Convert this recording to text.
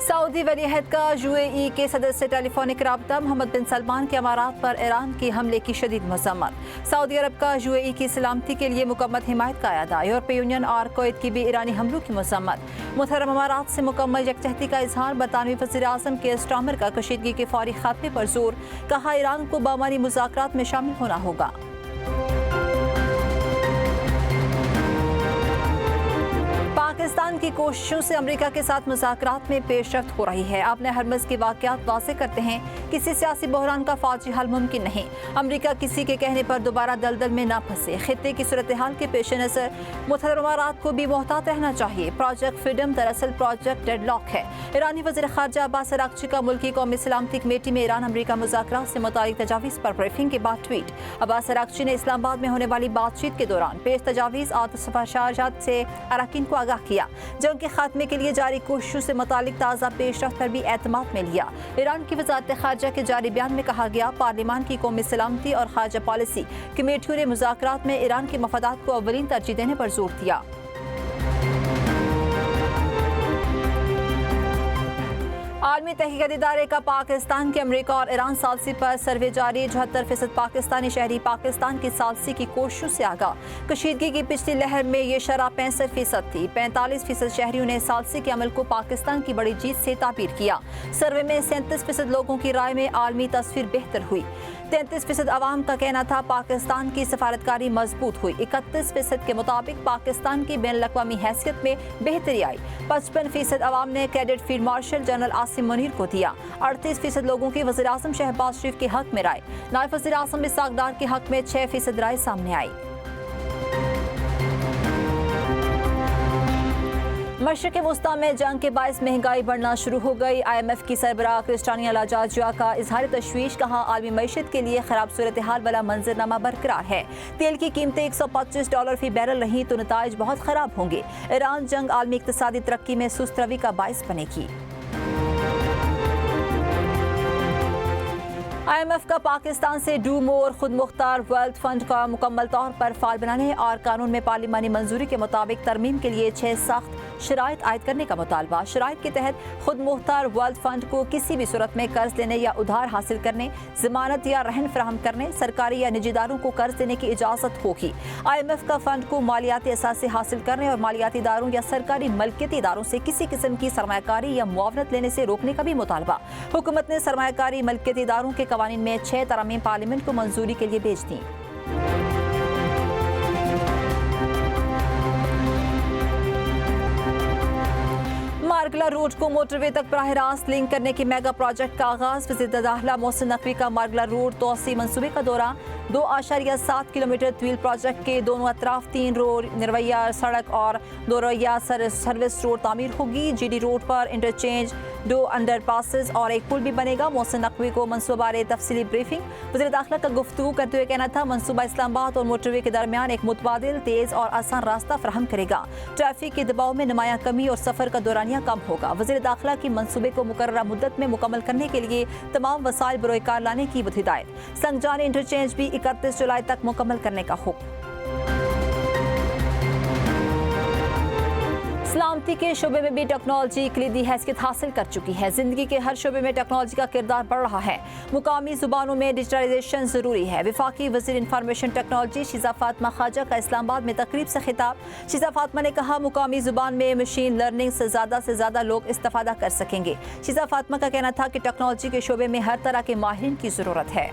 سعودی ولی عہد کا UAE کے صدر سے ٹیلی فونک رابطہ، محمد بن سلمان کے امارات پر ایران کے حملے کی شدید مذمت۔ سعودی عرب کا UAE کی سلامتی کے لیے مکمل حمایت کا اعادہ۔ یورپی یونین اور کویت کی بھی ایرانی حملوں کی مذمت۔ محترم امارات سے مکمل یکجہتی کا اظہار۔ برطانوی وزیر اعظم کیئر سٹارمر کا کشیدگی کے فوری خاتمے پر زور، کہا ایران کو بامانی مذاکرات میں شامل ہونا ہوگا۔ پاکستان کی کوششوں سے امریکہ کے ساتھ مذاکرات میں پیش رفت ہو رہی ہے۔ اپنے ہرمز کے واقعات واضح کرتے ہیں، کسی سیاسی بحران کا فوجی حل ممکن نہیں۔ امریکہ کسی کے کہنے پر دوبارہ دلدل میں نہ پھنسے۔ خطے کی صورتحال کے پیش نظر متحدہ امارات کو بھی محتاط رہنا چاہیے۔ پروجیکٹ فریڈم دراصل پروجیکٹ ڈیڈ لاک ہے۔ ایرانی وزیر خارجہ عباس اراغچی کا ملکی قومی سلامتی کمیٹی میں ایران امریکہ مذاکرات سے متعلق تجاویز پر بریفنگ کے بعد ٹویٹ۔ عباس اراغچی نے اسلام آباد میں ہونے والی بات چیت کے دوران پیش تجاویز اور تفاشات سے اراکین کو آگاہ کیا۔ جنگ کے خاتمے کے لیے جاری کوششوں سے متعلق تازہ پیش رفت پر بھی اعتماد میں لیا۔ ایران کی وزارت خارجہ کے جاری بیان میں کہا گیا، پارلیمان کی قومی سلامتی اور خارجہ پالیسی کمیٹیوں نے مذاکرات میں ایران کے مفادات کو اولین ترجیح دینے پر زور دیا۔ عالمی تحقیقاتی ادارے کا پاکستان کے امریکہ اور ایران ثالثی پر سروے جاری۔ 74% پاکستانی شہری پاکستان کی ثالثی کی کوششوں سے آگاہ۔ کشیدگی کی پچھلی لہر میں یہ شرح 65% تھی۔ 45% شہریوں نے ثالثی کے عمل کو پاکستان کی بڑی جیت سے تعبیر کیا۔ سروے میں 37% لوگوں کی رائے میں عالمی تصویر بہتر ہوئی۔ 33% عوام کا کہنا تھا پاکستان کی سفارتکاری مضبوط ہوئی۔ 31% کے مطابق پاکستان کی بین الاقوامی حیثیت میں بہتری آئی۔ 55% عوام نے cadet field marshal general Asim Munir کو دیا۔ 38% لوگوں کی وزیر اعظم شہباز شریف کے حق میں رائے۔ نائب وزیر اعظم اسحاق ڈار کے حق میں 6% رائے سامنے آئی۔ مشرق وسطی میں جنگ کے باعث مہنگائی بڑھنا شروع ہو گئی۔ IMF کی سربراہ کرسٹالنا لاجارجیا کا اظہار تشویش، کہا عالمی معیشت کے لیے خراب صورتحال والا منظرنامہ برقرار ہے۔ تیل کی قیمتیں $125 فی بیرل رہیں تو نتائج بہت خراب ہوں گے۔ ایران جنگ عالمی اقتصادی ترقی میں سست روی کا باعث بنے گی۔ IMF کا پاکستان سے ڈو مور خود مختار ویلتھ فنڈ کا مکمل طور پر فعال بنانے اور قانون میں پارلیمانی منظوری کے مطابق ترمیم کے لیے 6 سخت شرائط عائد کرنے کا مطالبہ۔ شرائط کے تحت خود مختار ویلتھ فنڈ کو کسی بھی صورت میں قرض لینے یا ادھار حاصل کرنے، ضمانت یا رہن فراہم کرنے، سرکاری یا نجی اداروں کو قرض دینے کی اجازت ہوگی۔ IMF کا فنڈ کو مالیاتی اثاثے حاصل کرنے اور مالیاتی اداروں یا سرکاری ملکیتی اداروں سے کسی قسم کی سرمایہ کاری یا معاونت لینے سے روکنے کا بھی مطالبہ۔ حکومت نے سرمایہ کاری ملکیتی اداروں کے قوانین میں 6 ترامیم پارلیمنٹ کو منظوری کے لیے بھیج دیں۔ مارگلا روڈ کو موٹر وے تک براہ راست لنک کرنے کی میگا پروجیکٹ کا آغاز۔ وزیر داخلہ محسن نقوی کا مارگلا روڈ توسیع منصوبے کا دورہ۔ 2.7 کلومیٹر طویل پروجیکٹ کے دونوں اطراف 3 روڈ، نرویہ سڑک اور 2 رویہ سروس روڈ تعمیر ہوگی۔ GD روڈ پر انٹرچینج، 2 انڈر پاسز اور ایک پل بھی بنے گا۔ محسن نقوی کو منصوبہ بارے تفصیلی بریفنگ۔ وزیر داخلہ کا گفتگو کرتے ہوئے کہنا تھا، منصوبہ اسلام آباد اور موٹر وے کے درمیان ایک متبادل، تیز اور آسان راستہ فراہم کرے گا۔ ٹریفک کے دباؤ میں نمایاں کمی اور سفر کا دورانیہ کم ہوگا۔ وزیر داخلہ کی منصوبے کو مقررہ مدت میں مکمل کرنے کے لیے تمام وسائل بروئے کار لانے کی ہدایت۔ سنگجانی انٹرچینج بھی 31 جولائی تک مکمل کرنے کا حکم۔ سلامتی کے شعبے میں بھی ٹیکنالوجی کلیدی حیثیت حاصل کر چکی ہے۔ زندگی کے ہر شعبے میں ٹیکنالوجی کا کردار بڑھ رہا ہے۔ مقامی زبانوں میں ڈیجیٹلائزیشن ضروری ہے۔ وفاقی وزیر انفارمیشن ٹیکنالوجی شیزہ فاطمہ خواجہ کا اسلام آباد میں تقریب سے خطاب۔ شیزہ فاطمہ نے کہا، مقامی زبان میں مشین لرننگ سے زیادہ لوگ استفادہ کر سکیں گے۔ شیزہ فاطمہ کا کہنا تھا کہ ٹیکنالوجی کے شعبے میں ہر طرح کے ماہرین کی ضرورت ہے۔